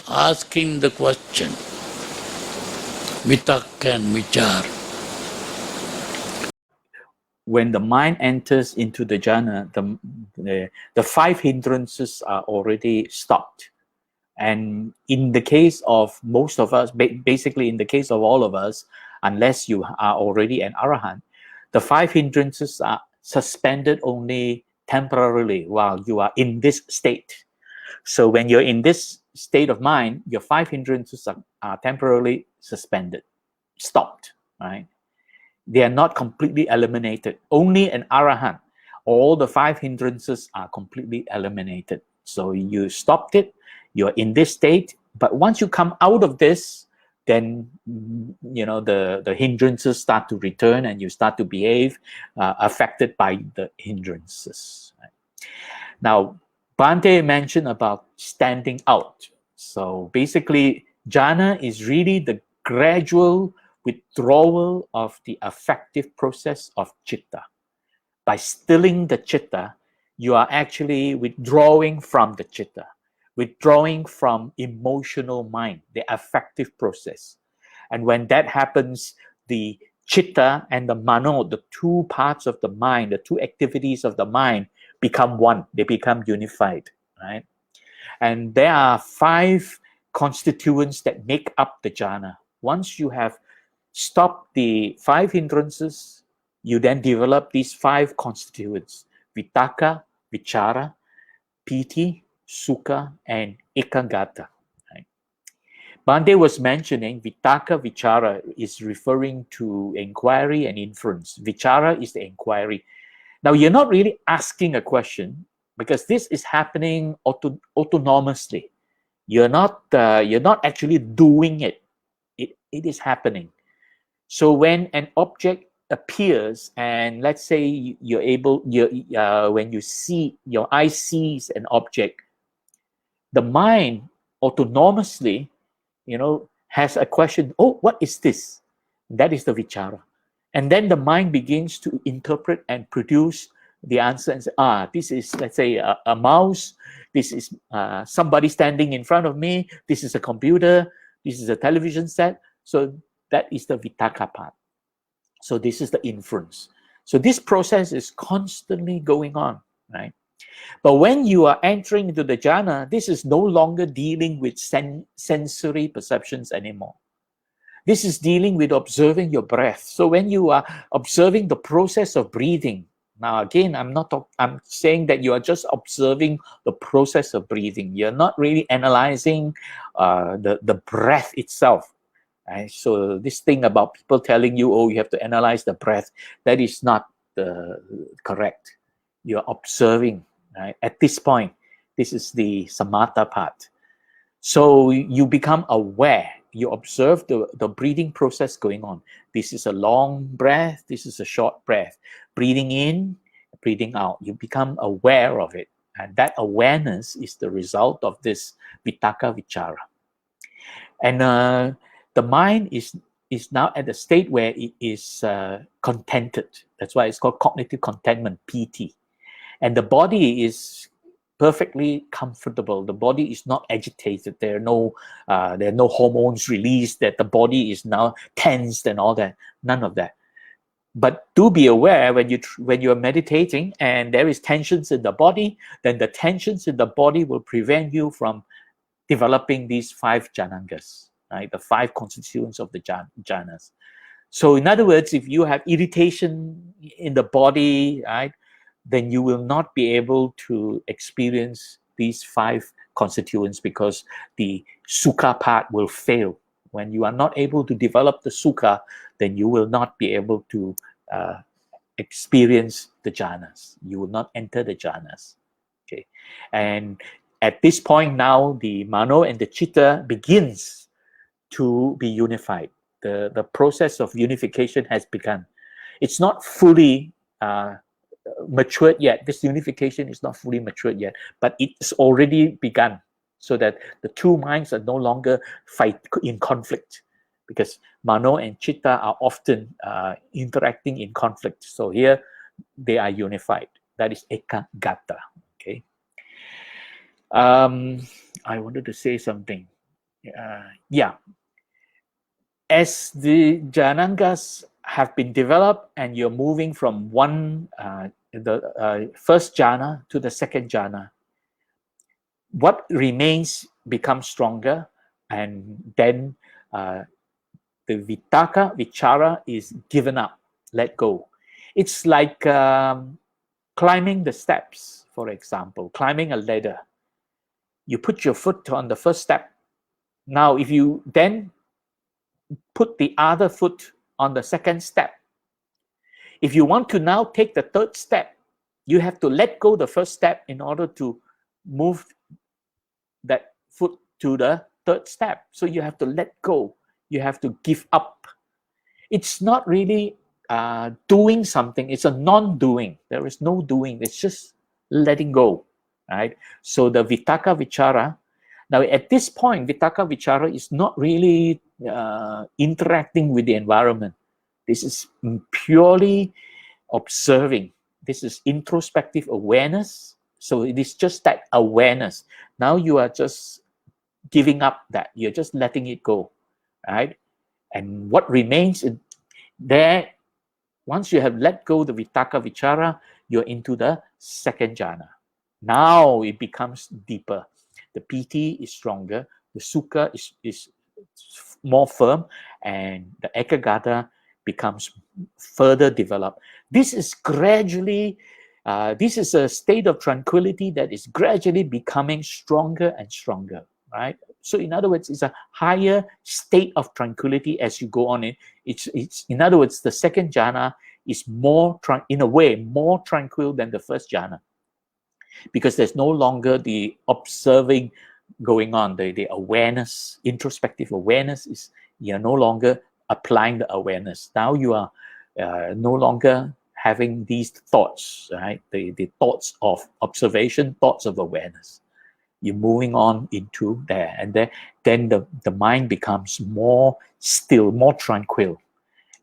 asking the question. Vitakka and Vichara. When the mind enters into the jhana, the five hindrances are already stopped. And in the case of most of us, basically in the case of all of us, unless you are already an arahant, the five hindrances are suspended only temporarily while you are in this state. So when you're in this state of mind, your five hindrances are temporarily suspended, stopped, right? They are not completely eliminated. Only an arahant, all the five hindrances are completely eliminated. So you stopped it, you're in this state, but once you come out of this, then the hindrances start to return and you start to behave affected by the hindrances. Right? Now, Bhante mentioned about standing out. So basically, jhana is really the gradual withdrawal of the affective process of chitta. By stilling the chitta, you are actually withdrawing from the chitta, withdrawing from emotional mind, the affective process. And when that happens, the chitta and the mano, the two parts of the mind, the two activities of the mind, become one. They become unified, right? And there are five constituents that make up the jhana. Once you have stopped the five hindrances, you then develop these five constituents: Vitakka, Vichara, Piti, Sukha, and Ekaggata. Right? Bhante was mentioning Vitakka, Vichara is referring to inquiry and inference. Vichara is the inquiry. Now, you're not really asking a question because this is happening autonomously. You're not actually doing it. It is happening. So when an object appears, and let's say when you see, your eye sees an object, the mind autonomously, has a question. Oh, what is this? That is the vichara. And then the mind begins to interpret and produce the answer and say, this is, let's say, a mouse. This is somebody standing in front of me. This is a computer. This is a television set. So that is the vitakka part. So this is the inference. So this process is constantly going on, right? But when you are entering into the jhana, this is no longer dealing with sensory perceptions anymore. This is dealing with observing your breath. So when you are observing the process of breathing, now again, I'm saying that you are just observing the process of breathing. You're not really analyzing the breath itself. Right? So this thing about people telling you, oh, you have to analyze the breath, that is not correct. You're observing. Right? At this point, this is the samatha part. So you become aware. You observe the breathing process going on. This is a long breath. This is a short breath. Breathing in, breathing out. You become aware of it. And that awareness is the result of this vitakka vichara. And the mind is now at a state where it is contented. That's why it's called cognitive contentment, PT. And the body is perfectly comfortable. The body is not agitated. There are no hormones released that the body is now tensed and all that. None of that. But do be aware when you are meditating and there is tensions in the body, then the tensions in the body will prevent you from developing these 5 jhanangas, right? The 5 constituents of the jhanas. So in other words, if you have irritation in the body, right, then you will not be able to experience these 5 constituents because the sukha part will fail. When you are not able to develop the sukha, then you will not be able to experience the jhanas. You will not enter the jhanas. Okay, and at this point now, the mano and the chitta begins to be unified. The process of unification has begun. It's not fully matured yet. This unification is not fully matured yet, but it's already begun, so that the 2 minds are no longer fight in conflict, because mano and chitta are often interacting in conflict. So here they are unified. That is ekagata. Okay. I wanted to say something. Yeah. As the jhanangas have been developed and you're moving from the first jhana to the second jhana, what remains becomes stronger, and then the vitaka, vichara is given up, let go. It's like climbing the steps, for example, climbing a ladder. You put your foot on the first step. Now, if you then put the other foot on the second step, if you want to now take the third step, you have to let go the first step in order to move that foot to the third step. So you have to let go. You have to give up. It's not really doing something. It's a non-doing. There is no doing. It's just letting go, right? So the vitaka vichara. Now, at this point, vitaka vichara is not really interacting with the environment. This is purely observing. This is introspective awareness. So it is just that awareness. Now you are just giving up that. You're just letting it go, right? And what remains there, once you have let go the vitaka vichara, you're into the second jhana. Now it becomes deeper. The piti is stronger. The sukha is more firm, and the ekagata becomes further developed. This is gradually, this is a state of tranquility that is gradually becoming stronger and stronger, right? So in other words, it's a higher state of tranquility as you go on. It's in other words, the second jhana is more, in a way, more tranquil than the first jhana, because there's no longer the observing going on. The awareness, introspective awareness is, you're no longer applying the awareness. Now you are no longer having these thoughts, right? The thoughts of observation, thoughts of awareness. You're moving on into there, and then the mind becomes more still, more tranquil,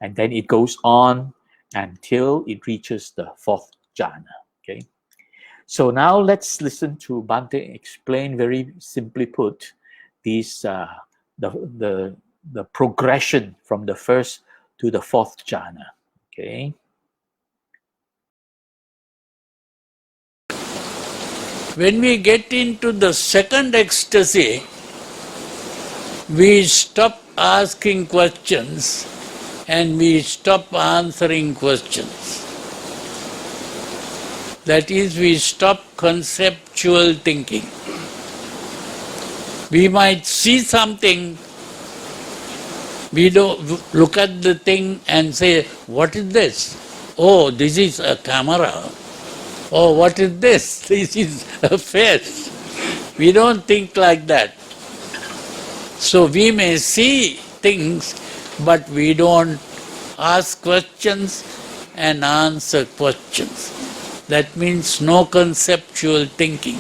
and then it goes on until it reaches the fourth jhana. Okay. So now let's listen to Bhante explain, very simply put, these the progression from the first to the fourth jhana. Okay. When we get into the second ecstasy, we stop asking questions and we stop answering questions. That is, we stop conceptual thinking. We might see something, we don't look at the thing and say, what is this? Oh, this is a camera. Oh, what is this? This is a face. We don't think like that. So we may see things, but we don't ask questions and answer questions. That means no conceptual thinking.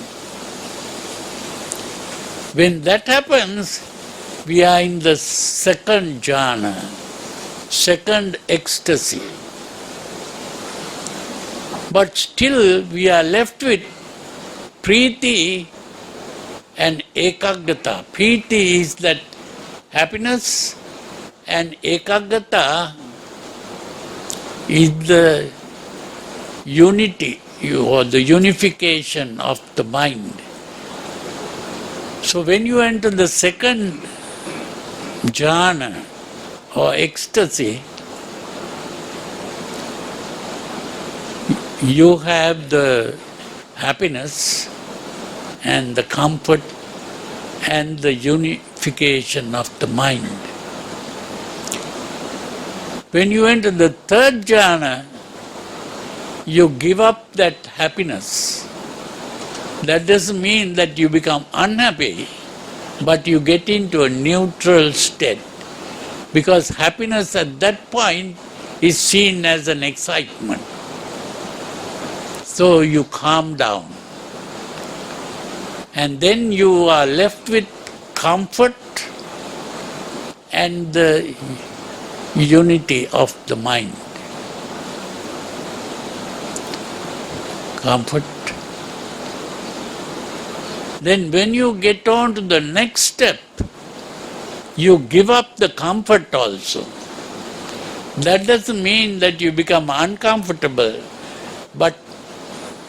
When that happens, we are in the second jhana, second ecstasy. But still we are left with priti and ekaggata. Priti is that happiness, and ekaggata is the unity or the unification of the mind. So when you enter the second jhana or ecstasy, you have the happiness and the comfort and the unification of the mind. When you enter the third jhana, you give up that happiness. That doesn't mean that you become unhappy, but you get into a neutral state, because happiness at that point is seen as an excitement. So you calm down. And then you are left with comfort and the unity of the mind. Comfort. Then when you get on to the next step, you give up the comfort also. That doesn't mean that you become uncomfortable, but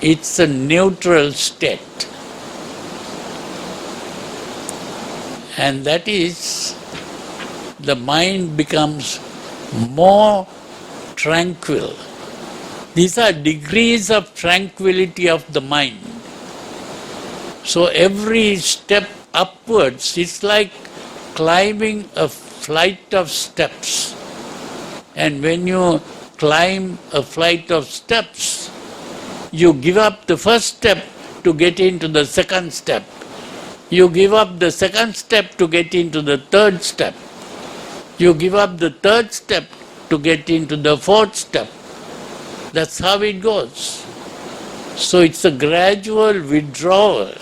it's a neutral state. And that is, the mind becomes more tranquil. These are degrees of tranquility of the mind. So every step upwards is like climbing a flight of steps. And when you climb a flight of steps, you give up the first step to get into the second step. You give up the second step to get into the third step. You give up the third step to get into the fourth step. That's how it goes. So it's a gradual withdrawal.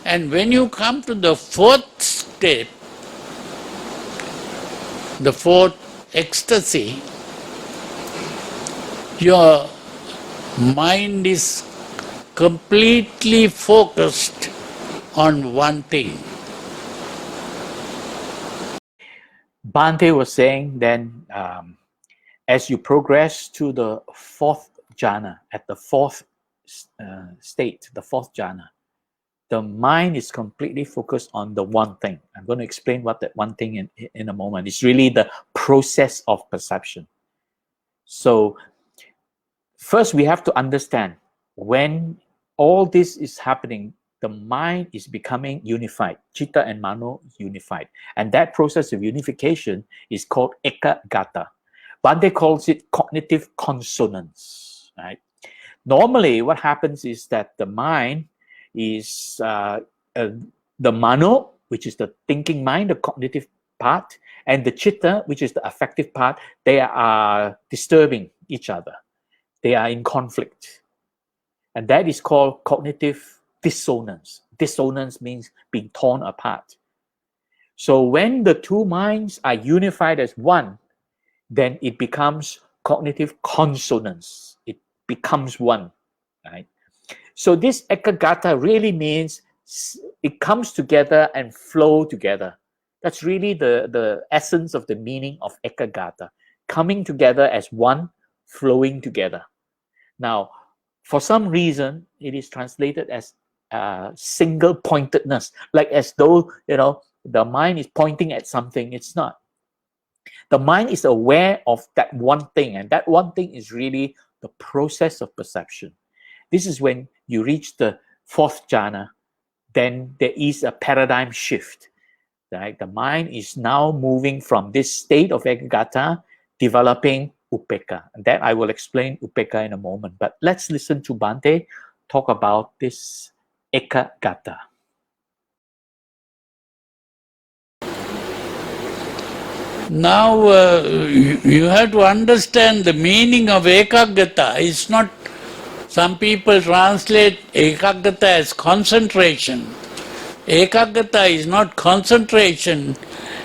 And when you come to the fourth step, the fourth ecstasy, your mind is completely focused on one thing. Bhante was saying then, as you progress to the fourth jhana, at the fourth state, the fourth jhana, the mind is completely focused on the one thing. I'm going to explain what that one thing in a moment. It's really the process of perception. So first we have to understand, when all this is happening, the mind is becoming unified. Chitta and Mano unified. And that process of unification is called ekagata. Bhante calls it cognitive consonance. Right? Normally what happens is that the mind is the Mano, which is the thinking mind, the cognitive part, and the Chitta, which is the affective part, they are disturbing each other. They are in conflict. And that is called cognitive dissonance. Dissonance means being torn apart. So when the two minds are unified as one, then it becomes cognitive consonance. It becomes one. Right? So this ekagata really means it comes together and flow together. That's really the essence of the meaning of ekagata. Coming together as one, flowing together. Now, for some reason, it is translated as single pointedness, like as though, the mind is pointing at something. It's not. The mind is aware of that one thing, and that one thing is really the process of perception. This is when you reach the fourth jhana, then there is a paradigm shift. Right? The mind is now moving from this state of ekagata, developing upekkha. And that I will explain upekkha in a moment. But let's listen to Bhante talk about this ekagata. Now you have to understand the meaning of ekagata. It's not, some people translate ekagata as concentration. Ekagata is not concentration.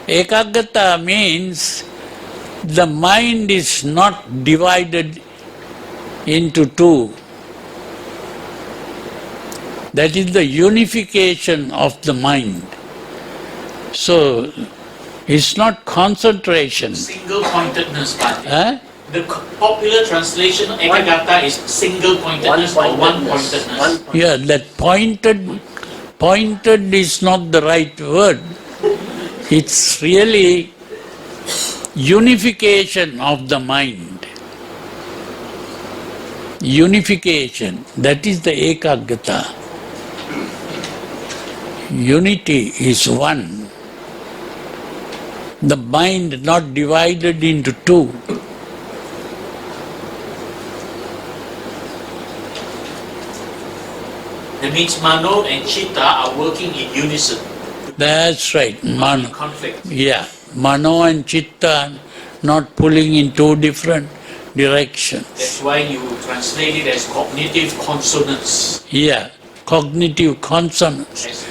Ekagata means the mind is not divided into two. That is the unification of the mind. So It's not concentration. Single pointedness, Bhante. Huh? The popular translation of ekagata is single pointedness or one pointedness. Yeah, that pointed is not the right word. It's really unification of the mind. Unification, that is the ekagata. Unity is one. The mind not divided into two. That means Mano and Chitta are working in unison. That's right. Not in conflict. Yeah, Mano and Chitta not pulling in two different directions. That's why you translate it as cognitive consonance. Yeah, cognitive consonance. Yes.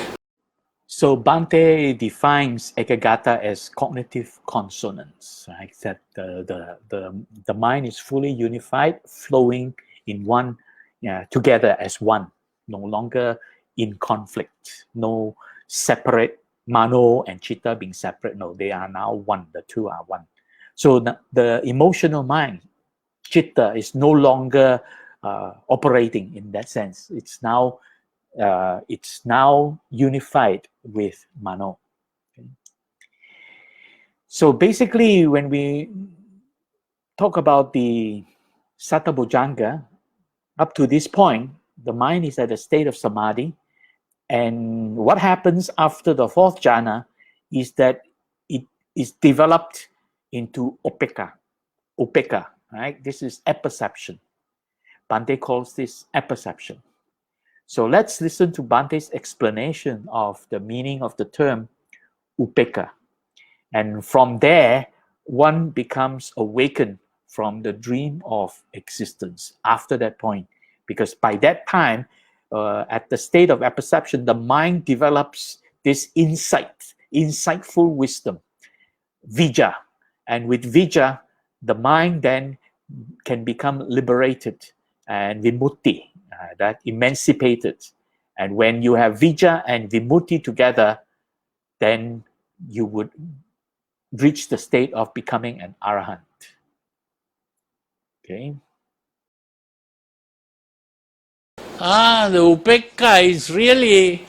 So Bhante defines ekagata as cognitive consonance, right? That the mind is fully unified, flowing in one, together as one, no longer in conflict, no separate mano and chitta being separate. No, they are now one. The two are one. So the emotional mind, chitta, is no longer operating in that sense. It's now unified with Mano. Okay. So basically, when we talk about the Satabhujanga, up to this point, the mind is at a state of samadhi. And what happens after the fourth jhana is that it is developed into upeka, right? This is apperception. Bhante calls this apperception. So let's listen to Bhante's explanation of the meaning of the term upeka. And from there, one becomes awakened from the dream of existence after that point. Because by that time, at the state of apperception, the mind develops this insightful wisdom, vijja. And with vijja, the mind then can become liberated and vimutti, that emancipated. And when you have vijja and vimutti together, then you would reach the state of becoming an arahant. Okay. The upekka is really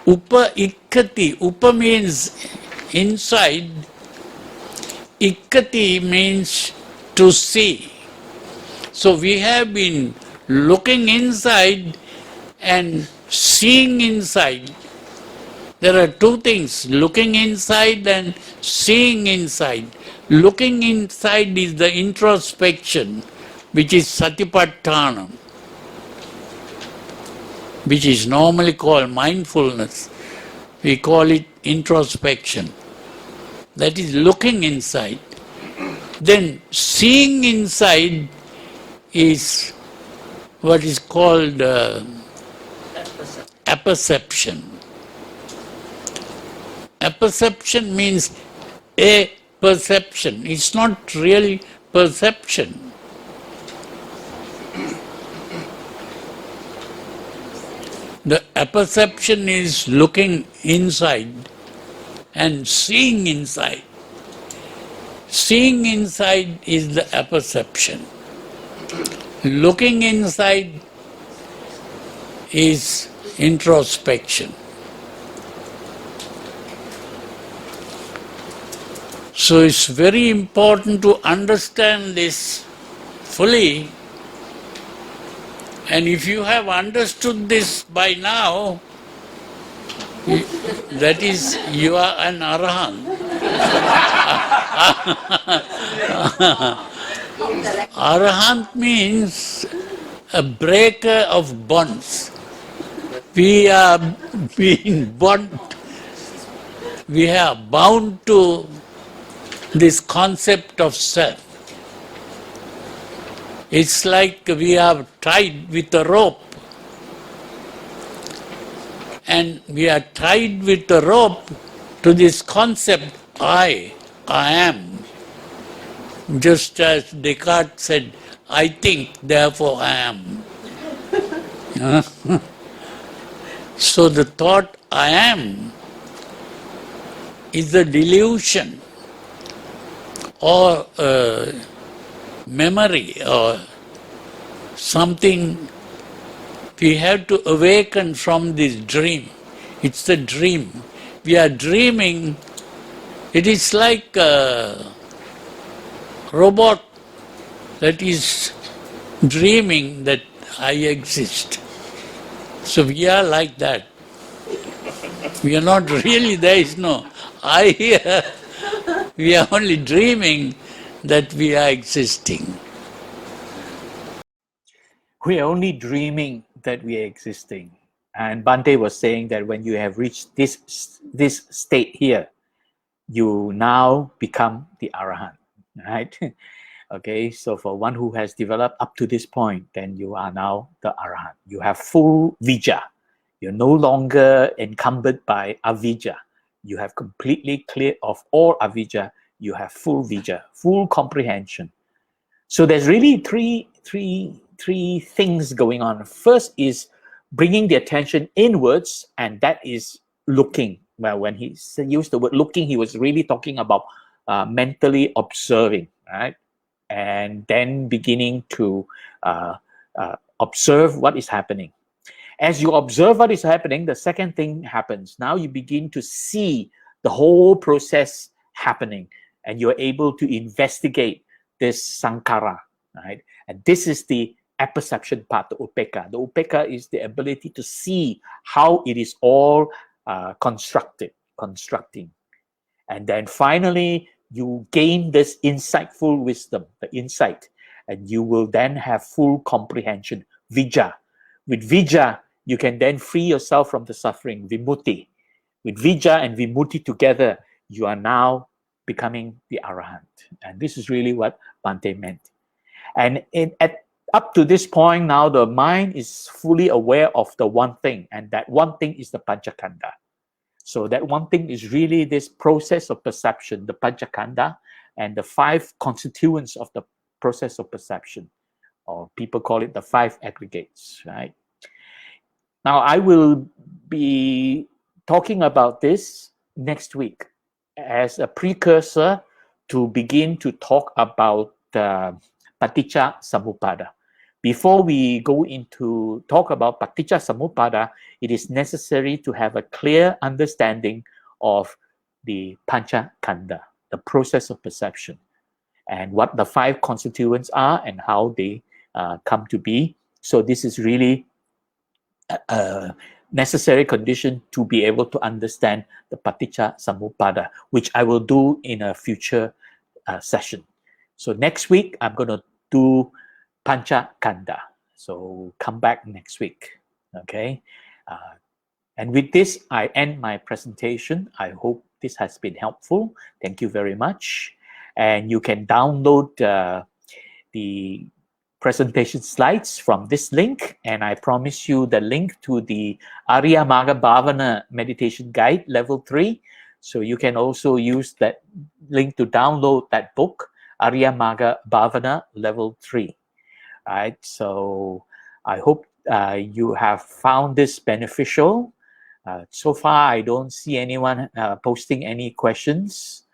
upa ikkati. Upa means inside. Ikkati means to see. So we have been looking inside and seeing inside. There are two things, looking inside and seeing inside. Looking inside is the introspection, which is satipatthana, which is normally called mindfulness. We call it introspection. That is looking inside. Then seeing inside is what is called apperception. Apperception means a perception. It's not really perception. The apperception is looking inside and seeing inside. Seeing inside is the apperception. Looking inside is introspection. So it's very important to understand this fully. And if you have understood this by now, that is, you are an arahant. Arahant means a breaker of bonds. We are being bound. We are bound to this concept of self. It's like we are tied with a rope. And we are tied with a rope to this concept, I am. Just as Descartes said, I think, therefore I am. So the thought I am is a delusion or a memory or something. We have to awaken from this dream. It's a dream. We are dreaming. It is like a robot that is dreaming that I exist. So we are like that. We are not really, there is no I here. We are only dreaming that we are existing. We are only dreaming that we are existing. And Bhante was saying that when you have reached this state here, you now become the Arahant, right? Okay, so for one who has developed up to this point, then you are now the Arahant. You have full vijja. You're no longer encumbered by avijja. You have completely cleared of all avijja. You have full vijja, full comprehension. So there's really three things going on. First is bringing the attention inwards, and that is looking. Well, when he used the word looking, he was really talking about mentally observing, right? And then beginning to observe what is happening. As you observe what is happening, the second thing happens. Now you begin to see the whole process happening, and you're able to investigate this sankhara, right? And this is the apperception part, the upekkha. The upekkha is the ability to see how it is all constructing. And then finally, you gain this insightful wisdom, the insight, and you will then have full comprehension, vijja. With vijja, you can then free yourself from the suffering, vimutti. With vijja and vimutti together, you are now becoming the Arahant. And this is really what Bhante meant. And up to this point now, the mind is fully aware of the one thing, and that one thing is the Panchakanda. So that one thing is really this process of perception, the Panchakanda, and the 5 constituents of the process of perception, or people call it the 5 aggregates, right? Now, I will be talking about this next week as a precursor to begin to talk about Paticca Samuppada. Before we go into talk about Paticca Samuppada, it is necessary to have a clear understanding of the Panchakanda, the process of perception, and what the 5 constituents are and how they come to be. So this is really a necessary condition to be able to understand the Paticca Samuppada, which I will do in a future session. So next week, I'm going to do Panchakanda. So come back next week, okay? And with this, I end my presentation. I hope this has been helpful. Thank you very much. And you can download the presentation slides from this link, and I promise you the link to the Arya Magga Bhāvanā meditation guide level 3. So you can also use that link to download that book, Arya Magga Bhāvanā level 3. Right, so I hope you have found this beneficial. So far, I don't see anyone posting any questions.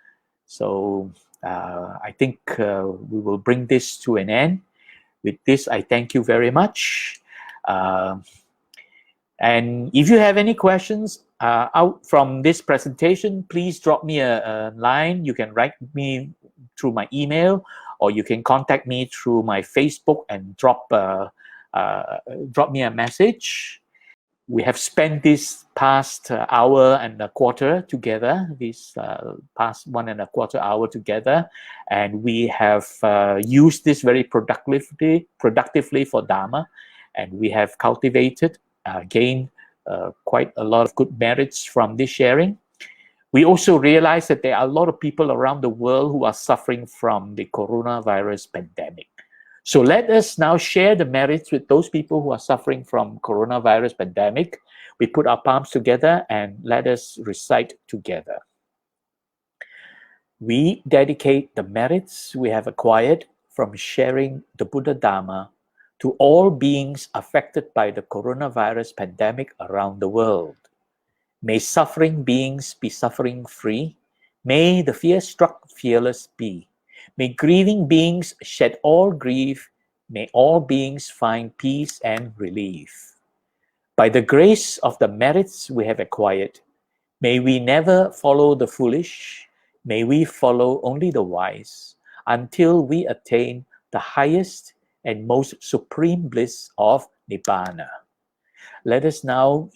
So I think we will bring this to an end. With this, I thank you very much. And if you have any questions out from this presentation, please drop me a line. You can write me through my email, or you can contact me through my Facebook and drop me a message. We have spent this past hour and a quarter together, this past 1.25 hours together, and we have used this very productively for Dharma, and we have cultivated, gained quite a lot of good merits from this sharing. We also realize that there are a lot of people around the world who are suffering from the coronavirus pandemic. So let us now share the merits with those people who are suffering from coronavirus pandemic. We put our palms together and let us recite together. We dedicate the merits we have acquired from sharing the Buddha Dharma to all beings affected by the coronavirus pandemic around the world. May suffering beings be suffering free. May the fear-struck fearless be. May grieving beings shed all grief. May all beings find peace and relief. By the grace of the merits we have acquired, may we never follow the foolish. May we follow only the wise, until we attain the highest and most supreme bliss of Nibbana. Let us now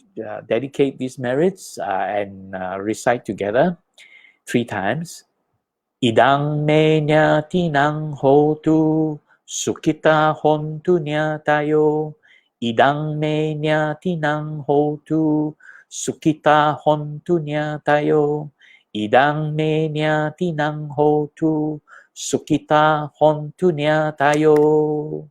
dedicate these merits and recite together 3 times. Idang me nyatinang hotu, sukita hontu nyatayo. Idang me nyatinang hotu, sukita hontu nyatayo. Idang me nyatinang hotu, sukita hontu nyatayo.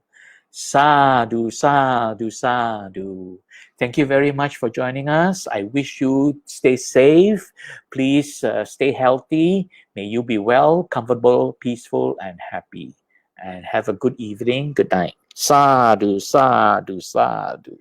Sadhu, sadhu, sadhu. Thank you very much for joining us. I wish you stay safe. Please stay healthy. May you be well, comfortable, peaceful, and happy. And have a good evening. Good night. Sadhu, sadhu, sadhu.